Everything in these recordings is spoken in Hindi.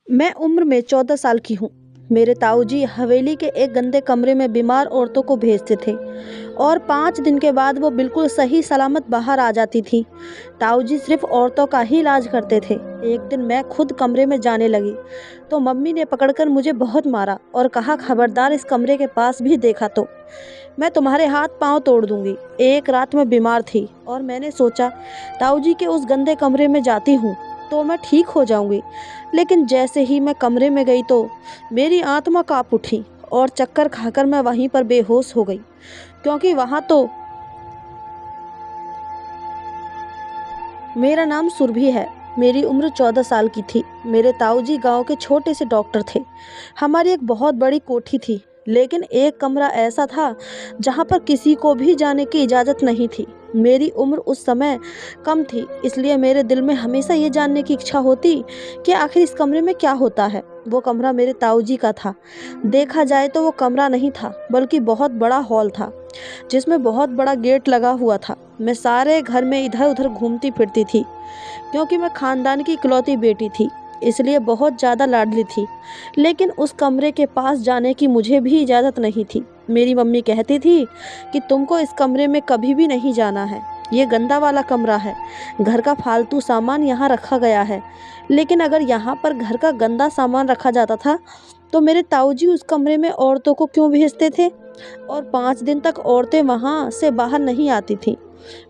मैं उम्र में 14 साल की हूँ। मेरे ताऊजी हवेली के एक गंदे कमरे में बीमार औरतों को भेजते थे और 5 दिन के बाद वो बिल्कुल सही सलामत बाहर आ जाती थी। ताऊजी सिर्फ औरतों का ही इलाज करते थे। एक दिन मैं खुद कमरे में जाने लगी तो मम्मी ने पकड़कर मुझे बहुत मारा और कहा, खबरदार इस कमरे के पास भी देखा तो मैं तुम्हारे हाथ पांव तोड़ दूंगी। एक रात मैं बीमार थी और मैंने सोचा ताऊजी के उस गंदे कमरे में जाती हूँ तो मैं ठीक हो जाऊंगी। लेकिन जैसे ही मैं कमरे में गई तो मेरी आत्मा कांप उठी और चक्कर खाकर मैं वहीं पर बेहोश हो गई, क्योंकि वहां तो मेरा नाम सुरभि है। मेरी उम्र 14 साल की थी। मेरे ताऊजी गांव के छोटे से डॉक्टर थे। हमारी एक बहुत बड़ी कोठी थी, लेकिन एक कमरा ऐसा था जहां पर किसी को भी जाने की इजाज़त नहीं थी। मेरी उम्र उस समय कम थी, इसलिए मेरे दिल में हमेशा ये जानने की इच्छा होती कि आखिर इस कमरे में क्या होता है। वो कमरा मेरे ताऊजी का था। देखा जाए तो वो कमरा नहीं था, बल्कि बहुत बड़ा हॉल था जिसमें बहुत बड़ा गेट लगा हुआ था। मैं सारे घर में इधर उधर घूमती फिरती थी, क्योंकि मैं खानदान की इकलौती बेटी थी, इसलिए बहुत ज़्यादा लाडली थी। लेकिन उस कमरे के पास जाने की मुझे भी इजाज़त नहीं थी। मेरी मम्मी कहती थी कि तुमको इस कमरे में कभी भी नहीं जाना है, ये गंदा वाला कमरा है, घर का फालतू सामान यहाँ रखा गया है। लेकिन अगर यहाँ पर घर का गंदा सामान रखा जाता था तो मेरे ताऊजी उस कमरे में औरतों को क्यों भेजते थे? और 5 दिन तक औरतें वहाँ से बाहर नहीं आती थीं।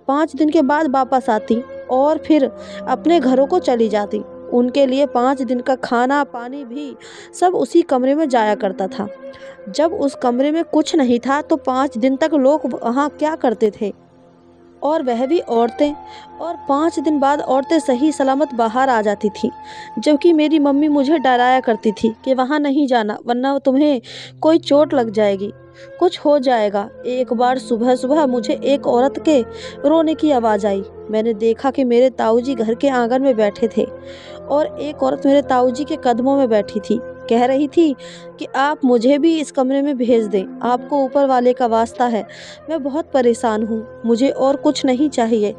5 दिन के बाद वापस आती और फिर अपने घरों को चली जाती। उनके लिए 5 दिन का खाना पानी भी सब उसी कमरे में जाया करता था। जब उस कमरे में कुछ नहीं था तो 5 दिन तक लोग वहाँ क्या करते थे, और वह भी औरतें। और 5 दिन बाद औरतें सही सलामत बाहर आ जाती थी, जबकि मेरी मम्मी मुझे डराया करती थी कि वहाँ नहीं जाना, वरना तुम्हें कोई चोट लग जाएगी, कुछ हो जाएगा। एक बार सुबह सुबह मुझे एक औरत के रोने की आवाज़ आई। मैंने देखा कि मेरे ताऊजी घर के आंगन में बैठे थे और एक औरत मेरे ताऊजी के कदमों में बैठी थी। कह रही थी कि आप मुझे भी इस कमरे में भेज दें, आपको ऊपर वाले का वास्ता है, मैं बहुत परेशान हूँ, मुझे और कुछ नहीं चाहिए।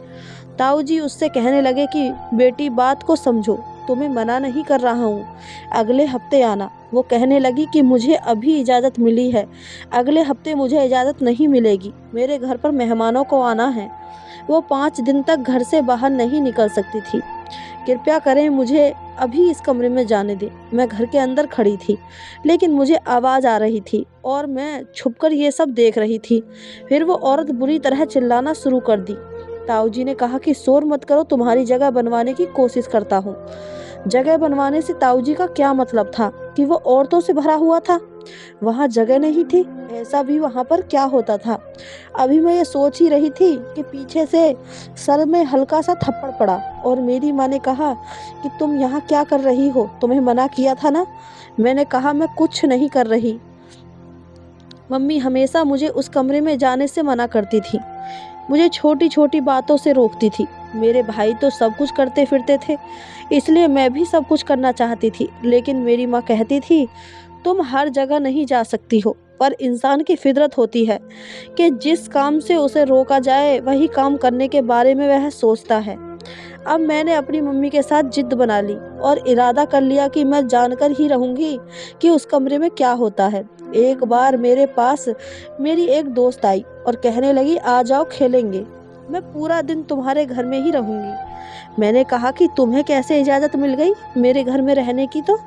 ताऊजी उससे कहने लगे कि बेटी बात को समझो, तुम्हें मना नहीं कर रहा हूँ, अगले हफ्ते आना। वो कहने लगी कि मुझे अभी इजाज़त मिली है, अगले हफ्ते मुझे इजाज़त नहीं मिलेगी, मेरे घर पर मेहमानों को आना है। वो 5 दिन तक घर से बाहर नहीं निकल सकती थी। कृपया करें, मुझे अभी इस कमरे में जाने दें। मैं घर के अंदर खड़ी थी, लेकिन मुझे आवाज़ आ रही थी और मैं छुपकर ये सब देख रही थी। फिर वो औरत बुरी तरह चिल्लाना शुरू कर दी। ताऊजी ने कहा कि शोर मत करो, तुम्हारी जगह बनवाने की कोशिश करता हूँ। जगह बनवाने से ताऊजी का क्या मतलब था कि वो औरतों से भरा हुआ था? वहाँ जगह नहीं थी, ऐसा भी वहाँ पर क्या होता था? अभी मैं ये सोच ही रही थी कि पीछे से सर में हल्का सा थप्पड़ पड़ा और मेरी माँ ने कहा कि तुम यहाँ क्या कर रही हो, तुम्हें मना किया था ना। मैंने कहा मैं कुछ नहीं कर रही। मम्मी हमेशा मुझे उस कमरे में जाने से मना करती थी, मुझे छोटी छोटी बातों से रोकती थी। मेरे भाई तो सब कुछ करते फिरते थे, इसलिए मैं भी सब कुछ करना चाहती थी। लेकिन मेरी माँ कहती थी तुम हर जगह नहीं जा सकती हो, पर इंसान की फितरत होती है कि जिस काम से उसे रोका जाए वही काम करने के बारे में वह सोचता है। अब मैंने अपनी मम्मी के साथ जिद बना ली और इरादा कर लिया कि मैं जानकर ही रहूंगी कि उस कमरे में क्या होता है। एक बार मेरे पास मेरी एक दोस्त आई और कहने लगी, आ जाओ खेलेंगे, मैं पूरा दिन तुम्हारे घर में ही रहूंगी। मैंने कहा कि तुम्हें कैसे इजाज़त मिल गई मेरे घर में रहने की? तो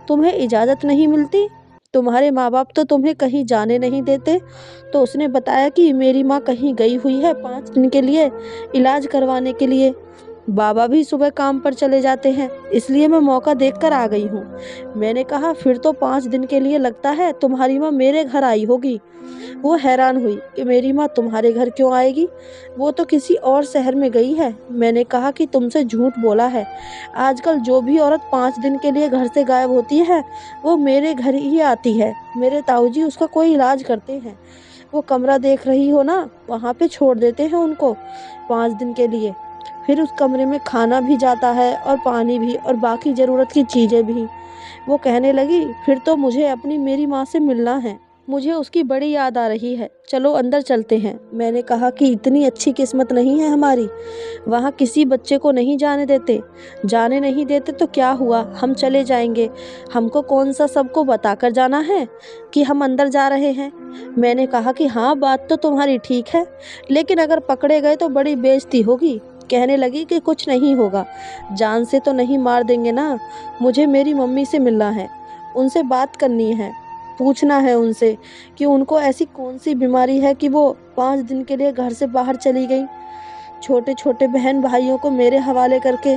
तुम्हें इजाज़त नहीं मिलती, तुम्हारे माँ बाप तो तुम्हें कहीं जाने नहीं देते। तो उसने बताया कि मेरी माँ कहीं गई हुई है 5 दिन के लिए इलाज करवाने के लिए, बाबा भी सुबह काम पर चले जाते हैं, इसलिए मैं मौका देखकर आ गई हूँ। मैंने कहा फिर तो 5 दिन के लिए लगता है तुम्हारी माँ मेरे घर आई होगी। वो हैरान हुई कि मेरी माँ तुम्हारे घर क्यों आएगी, वो तो किसी और शहर में गई है। मैंने कहा कि तुमसे झूठ बोला है, आजकल जो भी औरत 5 दिन के लिए घर से गायब होती है वो मेरे घर ही आती है, मेरे ताऊजी उसका कोई इलाज करते हैं। वो कमरा देख रही हो ना, वहाँ पे छोड़ देते हैं उनको 5 दिन के लिए, फिर उस कमरे में खाना भी जाता है और पानी भी और बाकी ज़रूरत की चीज़ें भी। वो कहने लगी फिर तो मुझे अपनी मेरी माँ से मिलना है। मुझे उसकी बड़ी याद आ रही है। चलो अंदर चलते हैं। मैंने कहा कि इतनी अच्छी किस्मत नहीं है हमारी, वहाँ किसी बच्चे को नहीं जाने देते। जाने नहीं देते तो क्या हुआ, हम चले जाएंगे। हमको कौन सा सबको बताकर जाना है कि हम अंदर जा रहे हैं। मैंने कहा कि हाँ, बात तो तुम्हारी ठीक है, लेकिन अगर पकड़े गए तो बड़ी बेइज्जती होगी। कहने लगी कि कुछ नहीं होगा, जान से तो नहीं मार देंगे ना। मुझे मेरी मम्मी से मिलना है, उनसे बात करनी है, पूछना है उनसे कि उनको ऐसी कौन सी बीमारी है कि वो 5 दिन के लिए घर से बाहर चली गई। छोटे छोटे बहन भाइयों को मेरे हवाले करके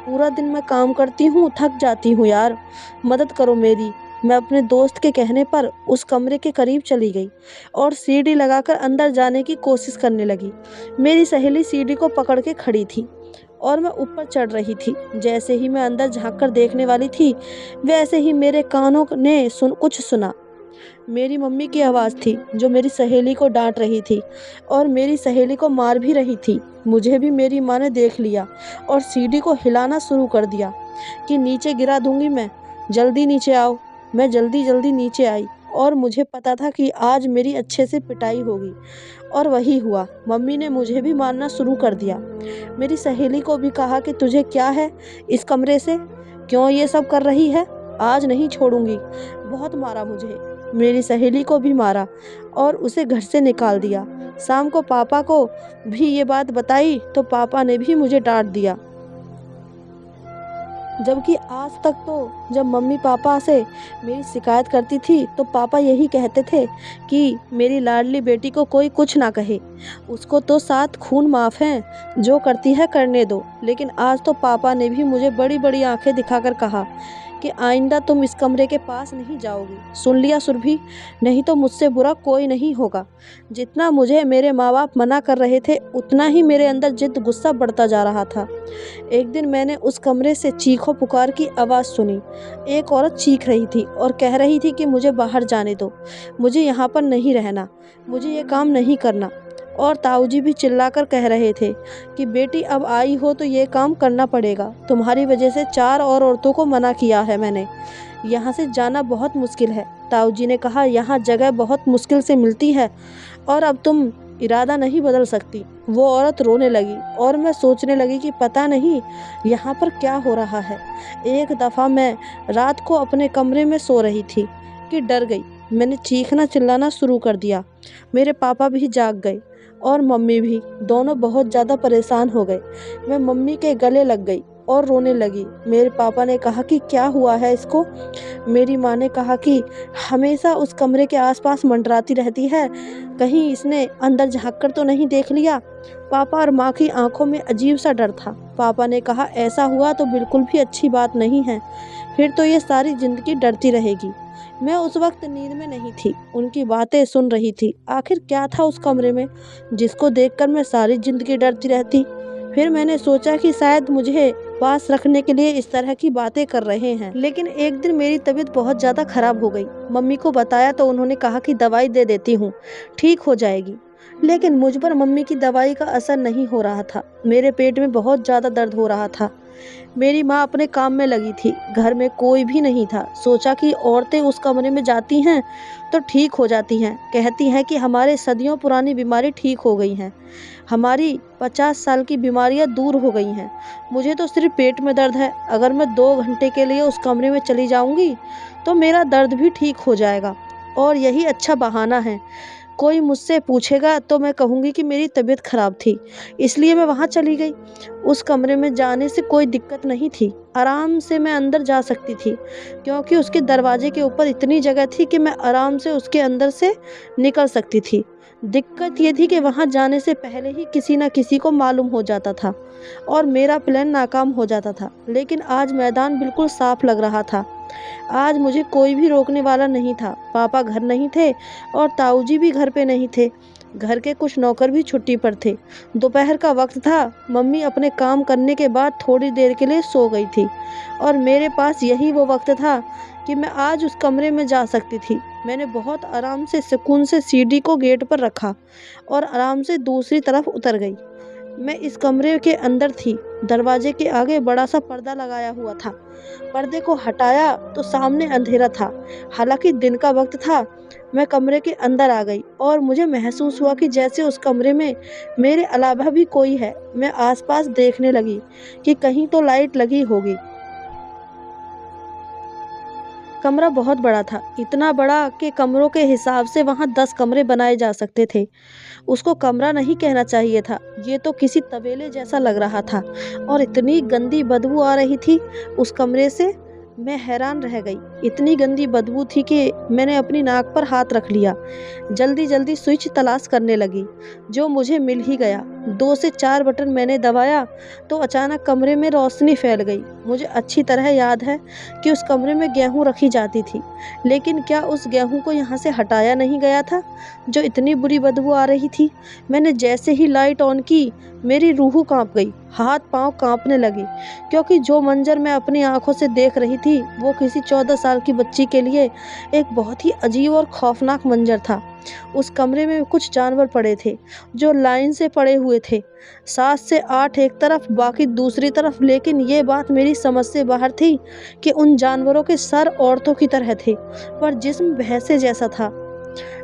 पूरा दिन मैं काम करती हूँ, थक जाती हूँ यार, मदद करो मेरी। मैं अपने दोस्त के कहने पर उस कमरे के करीब चली गई और सीढ़ी लगाकर अंदर जाने की कोशिश करने लगी। मेरी सहेली सीढ़ी को पकड़ के खड़ी थी और मैं ऊपर चढ़ रही थी। जैसे ही मैं अंदर झांक कर देखने वाली थी, वैसे ही मेरे कानों ने कुछ सुना। मेरी मम्मी की आवाज़ थी जो मेरी सहेली को डांट रही थी और मेरी सहेली को मार भी रही थी। मुझे भी मेरी माँ ने देख लिया और सीढ़ी को हिलाना शुरू कर दिया कि नीचे गिरा दूंगी मैं, जल्दी नीचे आओ। मैं जल्दी जल्दी नीचे आई और मुझे पता था कि आज मेरी अच्छे से पिटाई होगी, और वही हुआ। मम्मी ने मुझे भी मारना शुरू कर दिया। मेरी सहेली को भी कहा कि तुझे क्या है, इस कमरे से क्यों ये सब कर रही है, आज नहीं छोड़ूंगी। बहुत मारा मुझे। मेरी सहेली को भी मारा और उसे घर से निकाल दिया। शाम को पापा को भी ये बात बताई तो पापा ने भी मुझे डांट दिया। जबकि आज तक तो जब मम्मी पापा से मेरी शिकायत करती थी तो पापा यही कहते थे कि मेरी लाडली बेटी को कोई कुछ ना कहे, उसको तो 7 खून माफ़ हैं, जो करती है करने दो। लेकिन आज तो पापा ने भी मुझे बड़ी बड़ी आंखें दिखाकर कहा कि आइंदा तुम इस कमरे के पास नहीं जाओगी। सुन लिया सुरभि, नहीं तो मुझसे बुरा कोई नहीं होगा। जितना मुझे मेरे माँ बाप मना कर रहे थे, उतना ही मेरे अंदर जिद गुस्सा बढ़ता जा रहा था। एक दिन मैंने उस कमरे से चीखों पुकार की आवाज़ सुनी। एक औरत चीख रही थी और कह रही थी कि मुझे बाहर जाने दो, मुझे यहाँ पर नहीं रहना, मुझे ये काम नहीं करना। और ताऊजी भी चिल्लाकर कह रहे थे कि बेटी अब आई हो तो ये काम करना पड़ेगा, तुम्हारी वजह से 4 और औरतों को मना किया है मैंने, यहाँ से जाना बहुत मुश्किल है। ताऊजी ने कहा यहाँ जगह बहुत मुश्किल से मिलती है और अब तुम इरादा नहीं बदल सकती। वो औरत रोने लगी और मैं सोचने लगी कि पता नहीं यहाँ पर क्या हो रहा है। एक दफ़ा मैं रात को अपने कमरे में सो रही थी कि डर गई। मैंने चीखना चिल्लाना शुरू कर दिया। मेरे पापा भी जाग गए और मम्मी भी, दोनों बहुत ज़्यादा परेशान हो गए। मैं मम्मी के गले लग गई और रोने लगी। मेरे पापा ने कहा कि क्या हुआ है इसको। मेरी माँ ने कहा कि हमेशा उस कमरे के आसपास मंडराती रहती है, कहीं इसने अंदर झाँक कर तो नहीं देख लिया। पापा और माँ की आंखों में अजीब सा डर था। पापा ने कहा ऐसा हुआ तो बिल्कुल भी अच्छी बात नहीं है, फिर तो ये सारी ज़िंदगी डरती रहेगी। मैं उस वक्त नींद में नहीं थी, उनकी बातें सुन रही थी। आखिर क्या था उस कमरे में जिसको देखकर मैं सारी ज़िंदगी डरती रहती। फिर मैंने सोचा कि शायद मुझे पास रखने के लिए इस तरह की बातें कर रहे हैं। लेकिन एक दिन मेरी तबीयत बहुत ज़्यादा खराब हो गई। मम्मी को बताया तो उन्होंने कहा कि दवाई दे देती हूँ, ठीक हो जाएगी। लेकिन मुझ पर मम्मी की दवाई का असर नहीं हो रहा था। मेरे पेट में बहुत ज़्यादा दर्द हो रहा था। मेरी माँ अपने काम में लगी थी, घर में कोई भी नहीं था। सोचा कि औरतें उस कमरे में जाती हैं तो ठीक हो जाती हैं, कहती हैं कि हमारे सदियों पुरानी बीमारी ठीक हो गई हैं, हमारी 50 साल की बीमारियां दूर हो गई हैं। मुझे तो सिर्फ पेट में दर्द है, अगर मैं 2 घंटे के लिए उस कमरे में चली जाऊंगी तो मेरा दर्द भी ठीक हो जाएगा और यही अच्छा बहाना है। कोई मुझसे पूछेगा तो मैं कहूँगी कि मेरी तबीयत खराब थी, इसलिए मैं वहाँ चली गई। उस कमरे में जाने से कोई दिक्कत नहीं थी, आराम से मैं अंदर जा सकती थी, क्योंकि उसके दरवाजे के ऊपर इतनी जगह थी कि मैं आराम से उसके अंदर से निकल सकती थी। दिक्कत ये थी कि वहाँ जाने से पहले ही किसी न किसी को मालूम हो जाता था और मेरा प्लान नाकाम हो जाता था। लेकिन आज मैदान बिल्कुल साफ लग रहा था। आज मुझे कोई भी रोकने वाला नहीं था। पापा घर नहीं थे और ताऊजी भी घर पे नहीं थे। घर के कुछ नौकर भी छुट्टी पर थे। दोपहर का वक्त था। मम्मी अपने काम करने के बाद थोड़ी देर के लिए सो गई थी और मेरे पास यही वो वक्त था कि मैं आज उस कमरे में जा सकती थी। मैंने बहुत आराम से सुकून से सीढ़ी को गेट पर रखा और आराम से दूसरी तरफ उतर गई। मैं इस कमरे के अंदर थी। दरवाजे के आगे बड़ा सा पर्दा लगाया हुआ था। पर्दे को हटाया तो सामने अंधेरा था। हालांकि दिन का वक्त था। मैं कमरे के अंदर आ गई और मुझे महसूस हुआ कि जैसे उस कमरे में मेरे अलावा भी कोई है। मैं आसपास देखने लगी कि कहीं तो लाइट लगी होगी। कमरा बहुत बड़ा था, इतना बड़ा कि कमरों के हिसाब से वहाँ 10 कमरे बनाए जा सकते थे। उसको कमरा नहीं कहना चाहिए था, ये तो किसी तबेले जैसा लग रहा था। और इतनी गंदी बदबू आ रही थी उस कमरे से, मैं हैरान रह गई। इतनी गंदी बदबू थी कि मैंने अपनी नाक पर हाथ रख लिया। जल्दी जल्दी स्विच तलाश करने लगी, जो मुझे मिल ही गया। 2 से 4 बटन मैंने दबाया तो अचानक कमरे में रोशनी फैल गई। मुझे अच्छी तरह याद है कि उस कमरे में गेहूं रखी जाती थी, लेकिन क्या उस गेहूं को यहाँ से हटाया नहीं गया था जो इतनी बुरी बदबू आ रही थी। मैंने जैसे ही लाइट ऑन की, मेरी रूह कांप गई, हाथ पांव कांपने लगे, क्योंकि जो मंजर मैं अपनी आंखों से देख रही थी वो किसी 14 साल की बच्ची के लिए एक बहुत ही अजीब और खौफनाक मंजर था। उस कमरे में कुछ जानवर पड़े थे जो लाइन से पड़े हुए थे, 7 से 8 एक तरफ, बाकी दूसरी तरफ। लेकिन ये बात मेरी समझ से बाहर थी कि उन जानवरों के सर औरतों की तरह थे, पर जिस्म भैंसे जैसा था।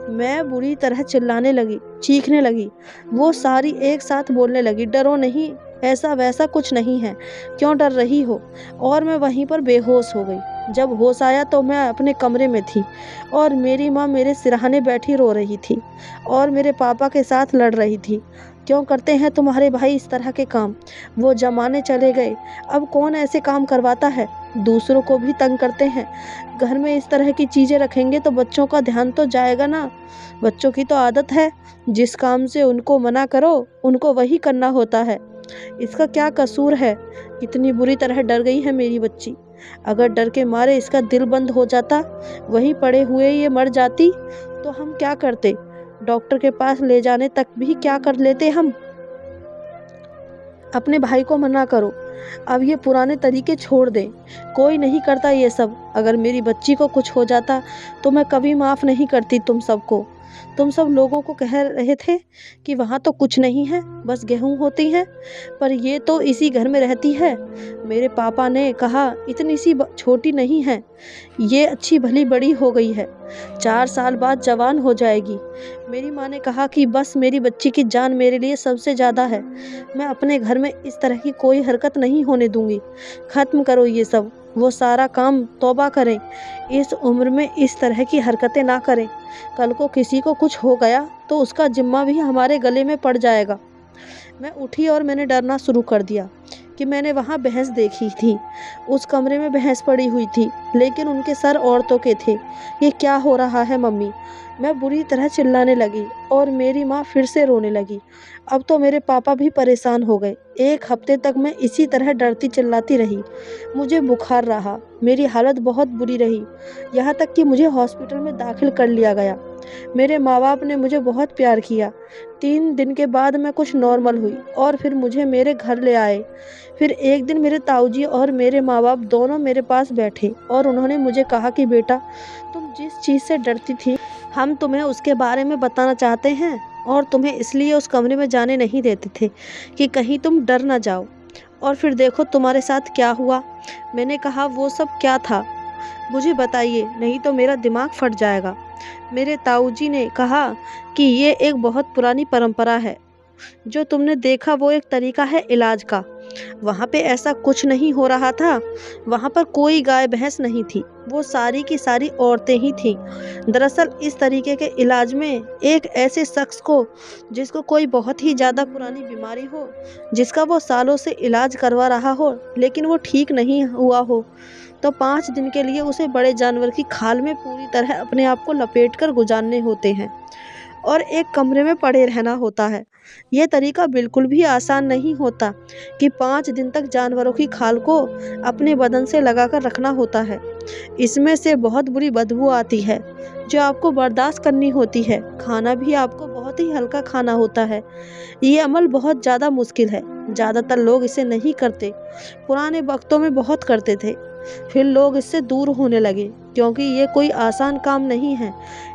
मैं बुरी तरह चिल्लाने लगी, चीखने लगी। वो सारी एक साथ बोलने लगी, डरो नहीं, ऐसा वैसा कुछ नहीं है, क्यों डर रही हो। और मैं वहीं पर बेहोश हो गई। जब होश आया तो मैं अपने कमरे में थी और मेरी माँ मेरे सिरहाने बैठी रो रही थी और मेरे पापा के साथ लड़ रही थी। क्यों करते हैं तुम्हारे भाई इस तरह के काम? वो जमाने चले गए, अब कौन ऐसे काम करवाता है? दूसरों को भी तंग करते हैं। घर में इस तरह की चीज़ें रखेंगे तो बच्चों का ध्यान तो जाएगा ना। बच्चों की तो आदत है, जिस काम से उनको मना करो उनको वही करना होता है। इसका क्या कसूर है? इतनी बुरी तरह डर गई है मेरी बच्ची। अगर डर के मारे इसका दिल बंद हो जाता, वहीं पड़े हुए ये मर जाती, तो हम क्या करते? डॉक्टर के पास ले जाने तक भी क्या कर लेते हम। अपने भाई को मना करो, अब ये पुराने तरीके छोड़ दें। कोई नहीं करता ये सब। अगर मेरी बच्ची को कुछ हो जाता तो मैं कभी माफ़ नहीं करती तुम सबको। तुम सब लोगों को कह रहे थे कि वहाँ तो कुछ नहीं है, बस गेहूँ होती हैं, पर ये तो इसी घर में रहती है। मेरे पापा ने कहा इतनी सी छोटी नहीं है, ये अच्छी भली बड़ी हो गई है, 4 साल बाद जवान हो जाएगी। मेरी माँ ने कहा कि बस मेरी बच्ची की जान मेरे लिए सबसे ज़्यादा है। मैं अपने घर में इस तरह की कोई हरकत नहीं होने दूंगी। ख़त्म करो ये सब, वो सारा काम, तौबा करें। इस उम्र में इस तरह की हरकतें ना करें। कल को किसी को कुछ हो गया तो उसका जिम्मा भी हमारे गले में पड़ जाएगा। मैं उठी और मैंने डरना शुरू कर दिया कि मैंने वहाँ भैंस देखी थी। उस कमरे में भैंस पड़ी हुई थी, लेकिन उनके सर औरतों के थे। ये क्या हो रहा है मम्मी? मैं बुरी तरह चिल्लाने लगी और मेरी माँ फिर से रोने लगी। अब तो मेरे पापा भी परेशान हो गए। 1 हफ्ते तक मैं इसी तरह डरती चिल्लाती रही। मुझे बुखार रहा, मेरी हालत बहुत बुरी रही, यहाँ तक कि मुझे हॉस्पिटल में दाखिल कर लिया गया। मेरे माँ बाप ने मुझे बहुत प्यार किया। 3 दिन के बाद मैं कुछ नॉर्मल हुई और फिर मुझे मेरे घर ले आए। फिर एक दिन मेरे ताऊजी और मेरे माँ बाप दोनों मेरे पास बैठे और उन्होंने मुझे कहा कि बेटा, तुम जिस चीज़ से डरती थी, हम तुम्हें उसके बारे में बताना चाहते हैं और तुम्हें इसलिए उस कमरे में जाने नहीं देते थे कि कहीं तुम डर ना जाओ। और फिर देखो तुम्हारे साथ क्या हुआ। मैंने कहा वो सब क्या था, मुझे बताइए, नहीं तो मेरा दिमाग फट जाएगा। मेरे ताऊजी ने कहा कि ये एक बहुत पुरानी परंपरा है। जो तुमने देखा वो एक तरीका है इलाज का। वहाँ पे ऐसा कुछ नहीं हो रहा था। वहाँ पर कोई गाय भैंस नहीं थी, वो सारी की सारी औरतें ही थीं। दरअसल इस तरीके के इलाज में एक ऐसे शख्स को जिसको कोई बहुत ही ज़्यादा पुरानी बीमारी हो, जिसका वो सालों से इलाज करवा रहा हो लेकिन वो ठीक नहीं हुआ हो, तो 5 दिन के लिए उसे बड़े जानवर की खाल में पूरी तरह अपने आप को लपेट कर गुजारने होते हैं और एक कमरे में पड़े रहना होता है। यह तरीका बिल्कुल भी आसान नहीं होता कि 5 दिन तक जानवरों की खाल को अपने बदन से लगाकर रखना होता है। इसमें से बहुत बुरी बदबू आती है जो आपको बर्दाश्त करनी होती है। खाना भी आपको बहुत ही हल्का खाना होता है। ये अमल बहुत ज़्यादा मुश्किल है। ज़्यादातर लोग इसे नहीं करते। पुराने वक्तों में बहुत करते थे, फिर लोग इससे दूर होने लगे क्योंकि ये कोई आसान काम नहीं है।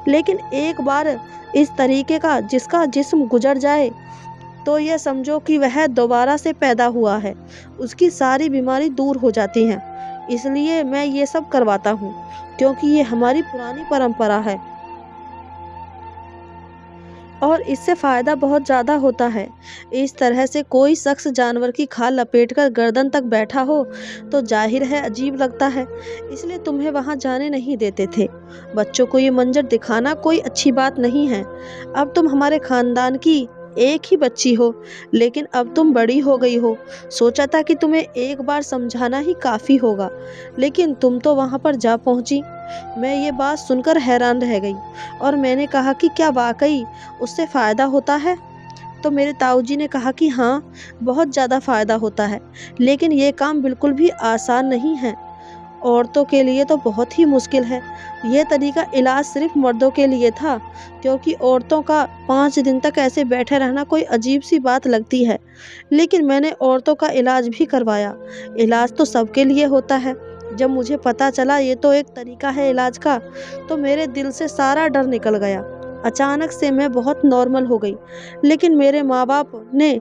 लेकिन एक बार इस तरीके का जिसका जिस्म गुजर जाए तो यह समझो कि वह दोबारा से पैदा हुआ है, उसकी सारी बीमारी दूर हो जाती हैं। इसलिए मैं ये सब करवाता हूँ, क्योंकि ये हमारी पुरानी परंपरा है और इससे फ़ायदा बहुत ज़्यादा होता है। इस तरह से कोई शख्स जानवर की खाल लपेटकर गर्दन तक बैठा हो तो जाहिर है अजीब लगता है, इसलिए तुम्हें वहाँ जाने नहीं देते थे। बच्चों को ये मंजर दिखाना कोई अच्छी बात नहीं है। अब तुम हमारे खानदान की एक ही बच्ची हो, लेकिन अब तुम बड़ी हो गई हो। सोचा था कि तुम्हें एक बार समझाना ही काफ़ी होगा, लेकिन तुम तो वहाँ पर जा पहुँची। मैं ये बात सुनकर हैरान रह गई और मैंने कहा कि क्या वाकई उससे फ़ायदा होता है? तो मेरे ताऊजी ने कहा कि हाँ, बहुत ज़्यादा फ़ायदा होता है, लेकिन ये काम बिल्कुल भी आसान नहीं है। औरतों के लिए तो बहुत ही मुश्किल है। ये तरीका इलाज सिर्फ मर्दों के लिए था, क्योंकि औरतों का 5 दिन तक ऐसे बैठे रहना कोई अजीब सी बात लगती है। लेकिन मैंने औरतों का इलाज भी करवाया। इलाज तो सबके लिए होता है। जब मुझे पता चला ये तो एक तरीका है इलाज का, तो मेरे दिल से सारा डर निकल गया। अचानक से मैं बहुत नॉर्मल हो गई। लेकिन मेरे माँ बाप ने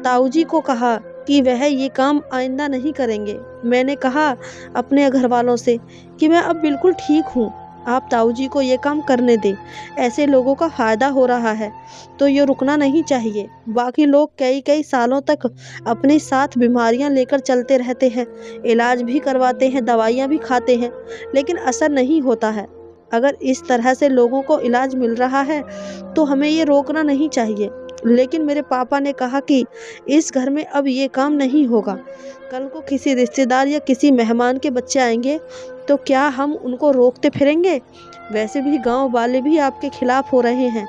ताऊजी को कहा कि वह ये काम आइंदा नहीं करेंगे। मैंने कहा अपने घर वालों से कि मैं अब बिल्कुल ठीक हूँ, आप ताऊजी को ये काम करने दें। ऐसे लोगों का फ़ायदा हो रहा है तो ये रुकना नहीं चाहिए। बाकी लोग कई कई सालों तक अपने साथ बीमारियां लेकर चलते रहते हैं, इलाज भी करवाते हैं, दवाइयाँ भी खाते हैं, लेकिन असर नहीं होता है। अगर इस तरह से लोगों को इलाज मिल रहा है तो हमें ये रोकना नहीं चाहिए। लेकिन मेरे पापा ने कहा कि इस घर में अब ये काम नहीं होगा। कल को किसी रिश्तेदार या किसी मेहमान के बच्चे आएंगे तो क्या हम उनको रोकते फिरेंगे? वैसे भी गांव वाले भी आपके खिलाफ हो रहे हैं।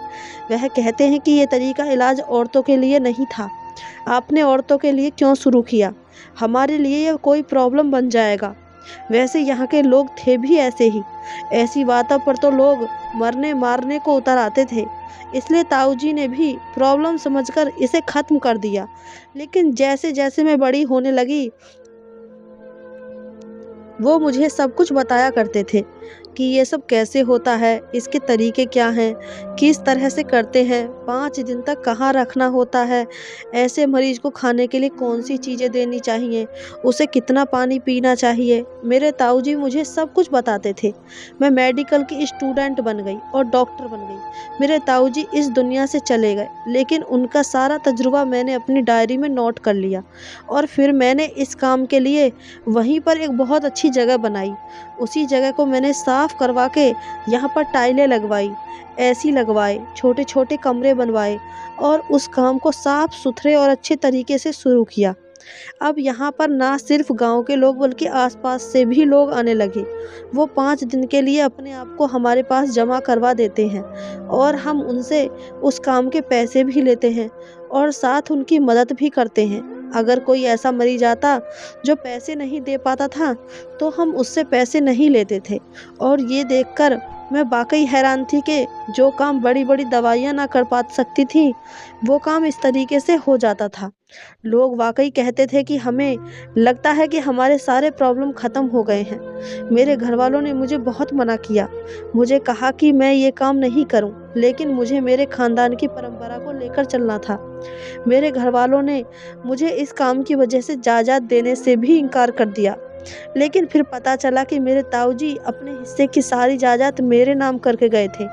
वह कहते हैं कि ये तरीका इलाज औरतों के लिए नहीं था। आपने औरतों के लिए क्यों शुरू किया? हमारे लिए यह कोई प्रॉब्लम बन जाएगा। वैसे यहाँ के लोग थे भी ऐसे ही। ऐसी बातों पर तो लोग मरने मारने को उतर आते थे। इसलिए ताऊजी ने भी प्रॉब्लम समझकर इसे ख़त्म कर दिया। लेकिन जैसे जैसे मैं बड़ी होने लगी, वो मुझे सब कुछ बताया करते थे कि ये सब कैसे होता है, इसके तरीके क्या हैं, किस तरह से करते हैं, 5 दिन तक कहाँ रखना होता है, ऐसे मरीज को खाने के लिए कौन सी चीज़ें देनी चाहिए, उसे कितना पानी पीना चाहिए। मेरे ताऊजी मुझे सब कुछ बताते थे। मैं मेडिकल की स्टूडेंट बन गई और डॉक्टर बन गई। मेरे ताऊजी इस दुनिया से चले गए, लेकिन उनका सारा तजुर्बा मैंने अपनी डायरी में नोट कर लिया और फिर मैंने इस काम के लिए वहीं पर एक बहुत अच्छी जगह बनाई। उसी जगह को मैंने साफ़ करवा के यहाँ पर टाइलें लगवाई, एसी लगवाए, छोटे छोटे कमरे बनवाए और उस काम को साफ़ सुथरे और अच्छे तरीके से शुरू किया। अब यहाँ पर ना सिर्फ गांव के लोग बल्कि आसपास से भी लोग आने लगे। वो 5 दिन के लिए अपने आप को हमारे पास जमा करवा देते हैं और हम उनसे उस काम के पैसे भी लेते हैं और साथ उनकी मदद भी करते हैं। अगर कोई ऐसा मरीज आता जो पैसे नहीं दे पाता था तो हम उससे पैसे नहीं लेते थे। और ये देखकर मैं वाकई हैरान थी कि जो काम बड़ी बड़ी दवाइयाँ ना कर पा सकती थी, वो काम इस तरीके से हो जाता था। लोग वाकई कहते थे कि हमें लगता है कि हमारे सारे प्रॉब्लम ख़त्म हो गए हैं। मेरे घर वालों ने मुझे बहुत मना किया, मुझे कहा कि मैं ये काम नहीं करूं, लेकिन मुझे मेरे ख़ानदान की परंपरा को लेकर चलना था। मेरे घर वालों ने मुझे इस काम की वजह से जायदाद देने से भी इनकार कर दिया। लेकिन फिर पता चला कि मेरे ताऊजी अपने हिस्से की सारी जायदाद मेरे नाम करके गए थे।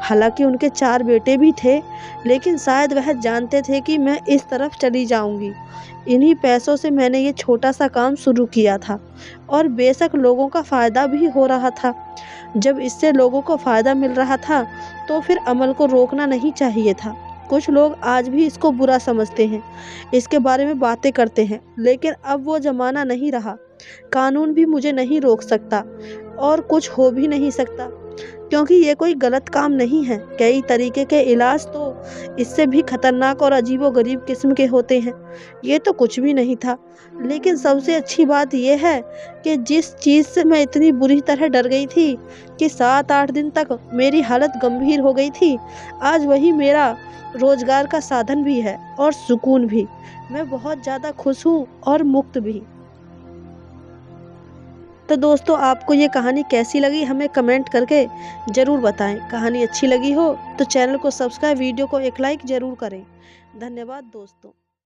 हालांकि उनके 4 बेटे भी थे, लेकिन शायद वह जानते थे कि मैं इस तरफ चली जाऊंगी। इन्हीं पैसों से मैंने ये छोटा सा काम शुरू किया था और बेशक लोगों का फ़ायदा भी हो रहा था। जब इससे लोगों को फ़ायदा मिल रहा था तो फिर अमल को रोकना नहीं चाहिए था। कुछ लोग आज भी इसको बुरा समझते हैं, इसके बारे में बातें करते हैं, लेकिन अब वो ज़माना नहीं रहा। कानून भी मुझे नहीं रोक सकता और कुछ हो भी नहीं सकता, क्योंकि ये कोई गलत काम नहीं है। कई तरीके के इलाज तो इससे भी खतरनाक और अजीबोगरीब किस्म के होते हैं। ये तो कुछ भी नहीं था। लेकिन सबसे अच्छी बात यह है कि जिस चीज़ से मैं इतनी बुरी तरह डर गई थी कि 7-8 दिन तक मेरी हालत गंभीर हो गई थी, आज वही मेरा रोजगार का साधन भी है और सुकून भी। मैं बहुत ज़्यादा खुश हूँ और मुक्त भी। तो दोस्तों आपको ये कहानी कैसी लगी हमें कमेंट करके ज़रूर बताएं। कहानी अच्छी लगी हो तो चैनल को सब्सक्राइब, वीडियो को एक लाइक ज़रूर करें। धन्यवाद दोस्तों।